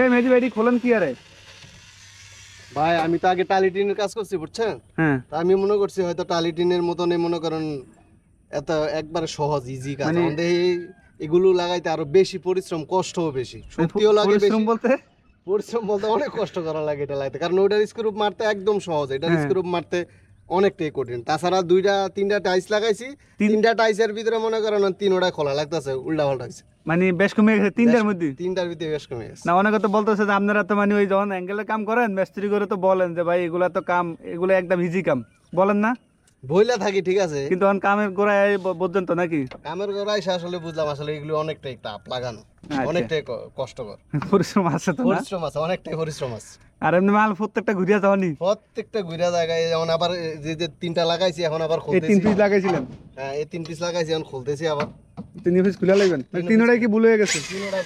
এই মেহেদি ভাই খোলেন কি আরে? ভাই আমি তো আগে টালি টিনের কাজ করছি বুঝছেন, হ্যাঁ তা আমি মনে করছি হয়তো টালি টিনের মতনই মনে করেন এত একবারে সহজ ইজি কাজ। মানে- আমাদের এগুলো লাগাইতে আরো বেশি পরিশ্রম, কষ্টও বেশি, শক্তিও লাগে বেশি। পরিশ্রম বলতে পরিশ্রম বলতে অনেক কষ্ট করা লাগে এটা লাগাইতে, কারণ ওইটার স্ক্রু মারতে একদম সহজ, এটার হ্যাঁ। স্ক্রু মারতে অনেকটাই কঠিন। তাছাড়া তিনটা টাইলস লাগাইছি, তিনটা টাইলসের ভিতরে মনে করেন তিনোটা খোলা লাগতেছে, উল্টা পাল্টা হয়েছে। মানে বেশ কমে গেছে তিনটার মধ্যে। তিনটার ভিতরে বেশ কমে গেছে। না অনেকে তো বলতেছে যে আপনারা তো মানে ওই যখন অ্যাঙ্গেলের কাম করেন মিস্ত্রি করে তো বলেন যে ভাই এগুলা তো কাম, এগুলো একদম ইজি কাম বলেন না, বইলা থাকি ঠিক আছে, কিন্তু এখন কামের গোড়ায় বুঝছেন তো নাকি কামের ঘরে এসে আসলে বুঝলাম আসলে এগুলো অনেকটাই টাপ লাগানো, আচ্ছা। অনেকটাই কষ্টকর, পরিশ্রম আছে তো না? পরিশ্রম আছে, অনেকটাই পরিশ্রম আছে। আর এমনি মাল প্রত্যেকটা ঘুরিয়া যাওয়ানি। প্রত্যেকটা ঘুরা জায়গায় যেমন আবার যে তিনটা লাগাইছি এখন আবার এই 3 খুলতেছি। পিস লাগাইছিলেন? হ্যাঁ এই 3 পিস লাগাইছি এখন খুলতেছি আবার। 3 পিস খুলে লাগবেন? তিনটাই কি ভুল হয়ে গেছে? তিনোটা